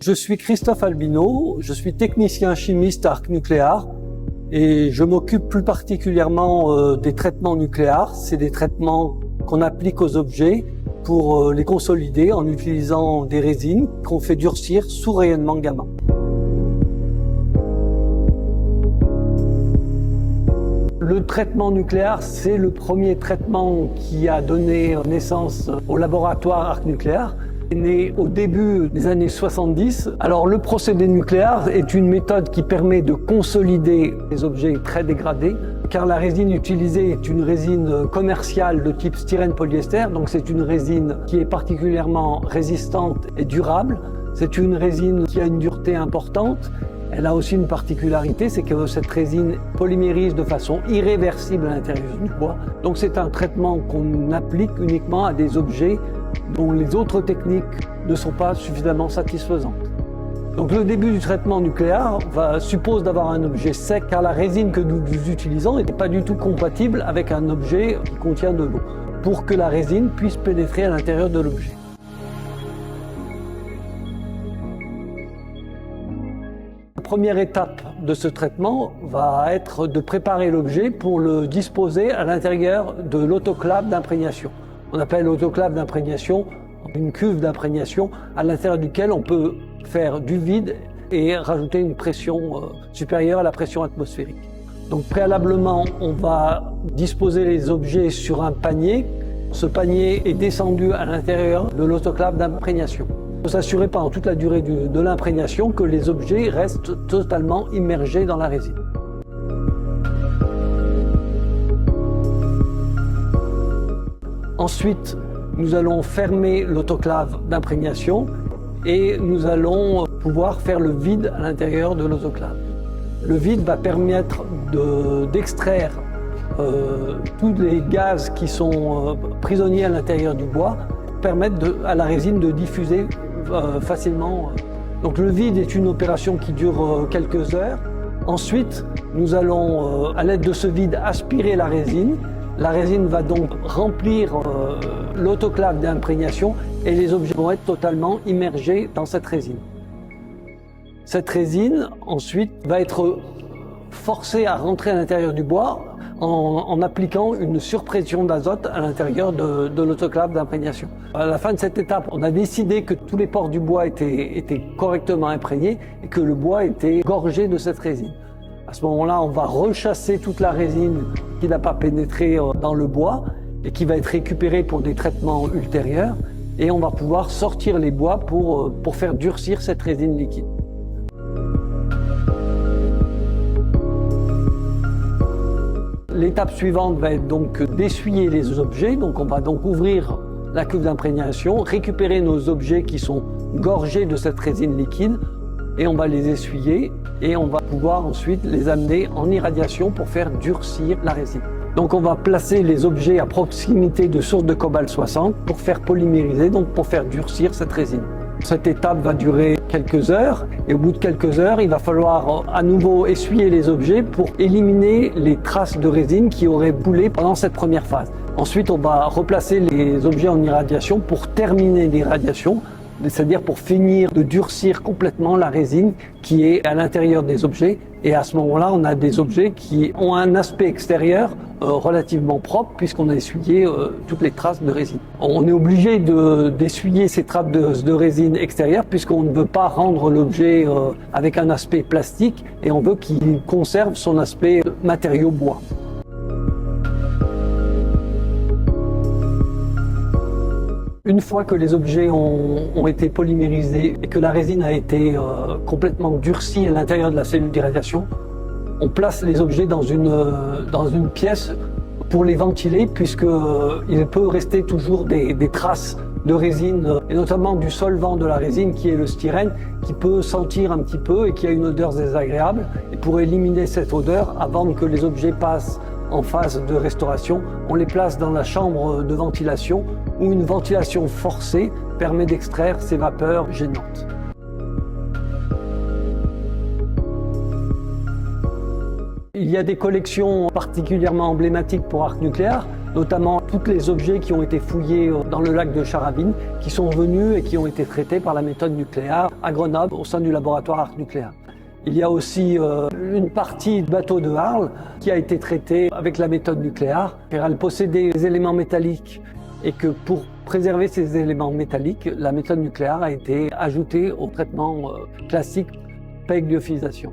Je suis Christophe Albino, je suis technicien chimiste à Arc Nucléar et je m'occupe plus particulièrement des traitements nucléaires. C'est des traitements qu'on applique aux objets pour les consolider en utilisant des résines qu'on fait durcir sous rayonnement gamma. Le traitement nucléaire, c'est le premier traitement qui a donné naissance au laboratoire Arc Nucléar. Né au début des années 70. Alors le procédé nucléaire est une méthode qui permet de consolider les objets très dégradés, car la résine utilisée est une résine commerciale de type styrène-polyester, donc c'est une résine qui est particulièrement résistante et durable. C'est une résine qui a une dureté importante. Elle a aussi une particularité, c'est que cette résine polymérise de façon irréversible à l'intérieur du bois. Donc c'est un traitement qu'on applique uniquement à des objets dont les autres techniques ne sont pas suffisamment satisfaisantes. Donc le début du traitement nucléaire suppose d'avoir un objet sec, car la résine que nous utilisons n'est pas du tout compatible avec un objet qui contient de l'eau, pour que la résine puisse pénétrer à l'intérieur de l'objet. La première étape de ce traitement va être de préparer l'objet pour le disposer à l'intérieur de l'autoclave d'imprégnation. On appelle l'autoclave d'imprégnation une cuve d'imprégnation à l'intérieur duquel on peut faire du vide et rajouter une pression supérieure à la pression atmosphérique. Donc préalablement, on va disposer les objets sur un panier. Ce panier est descendu à l'intérieur de l'autoclave d'imprégnation. Il faut s'assurer pendant toute la durée de l'imprégnation que les objets restent totalement immergés dans la résine. Ensuite, nous allons fermer l'autoclave d'imprégnation et nous allons pouvoir faire le vide à l'intérieur de l'autoclave. Le vide va permettre d'extraire tous les gaz qui sont prisonniers à l'intérieur du bois, permettre à la résine de diffuser facilement. Donc le vide est une opération qui dure quelques heures. Ensuite, nous allons, à l'aide de ce vide, aspirer la résine. La résine va donc remplir l'autoclave d'imprégnation et les objets vont être totalement immergés dans cette résine. Cette résine, ensuite, va être forcée à rentrer à l'intérieur du bois en appliquant une surpression d'azote à l'intérieur de l'autoclave d'imprégnation. À la fin de cette étape, on a décidé que tous les pores du bois étaient correctement imprégnés et que le bois était gorgé de cette résine. À ce moment-là, on va rechasser toute la résine qui n'a pas pénétré dans le bois et qui va être récupérée pour des traitements ultérieurs. Et on va pouvoir sortir les bois pour faire durcir cette résine liquide. L'étape suivante va être donc d'essuyer les objets. Donc on va donc ouvrir la cuve d'imprégnation, récupérer nos objets qui sont gorgés de cette résine liquide et on va les essuyer et on va pouvoir ensuite les amener en irradiation pour faire durcir la résine. Donc on va placer les objets à proximité de sources de cobalt 60 pour faire polymériser, donc pour faire durcir cette résine. Cette étape va durer quelques heures et au bout de quelques heures, il va falloir à nouveau essuyer les objets pour éliminer les traces de résine qui auraient boulé pendant cette première phase. Ensuite, on va replacer les objets en irradiation pour terminer l'irradiation, c'est-à-dire pour finir de durcir complètement la résine qui est à l'intérieur des objets. Et à ce moment-là, on a des objets qui ont un aspect extérieur relativement propre puisqu'on a essuyé toutes les traces de résine. On est obligé d'essuyer ces traces de résine extérieure puisqu'on ne veut pas rendre l'objet avec un aspect plastique et on veut qu'il conserve son aspect matériau bois. Une fois que les objets ont été polymérisés et que la résine a été complètement durcie à l'intérieur de la cellule d'irradiation, on place les objets dans une pièce pour les ventiler puisqu'il peut rester toujours des traces de résine et notamment du solvant de la résine qui est le styrène qui peut sentir un petit peu et qui a une odeur désagréable. Et pour éliminer cette odeur, avant que les objets passent en phase de restauration, on les place dans la chambre de ventilation où une ventilation forcée permet d'extraire ces vapeurs gênantes. Il y a des collections particulièrement emblématiques pour Arc Nucléar. notamment tous les objets qui ont été fouillés dans le lac de Charavine, qui sont venus et qui ont été traités par la méthode nucléaire à Grenoble au sein du laboratoire Arc Nucléaire. Il y a aussi une partie du bateau de Arles qui a été traitée avec la méthode nucléaire, car elle possédait des éléments métalliques et que pour préserver ces éléments métalliques, la méthode nucléaire a été ajoutée au traitement classique PEG lyophilisation.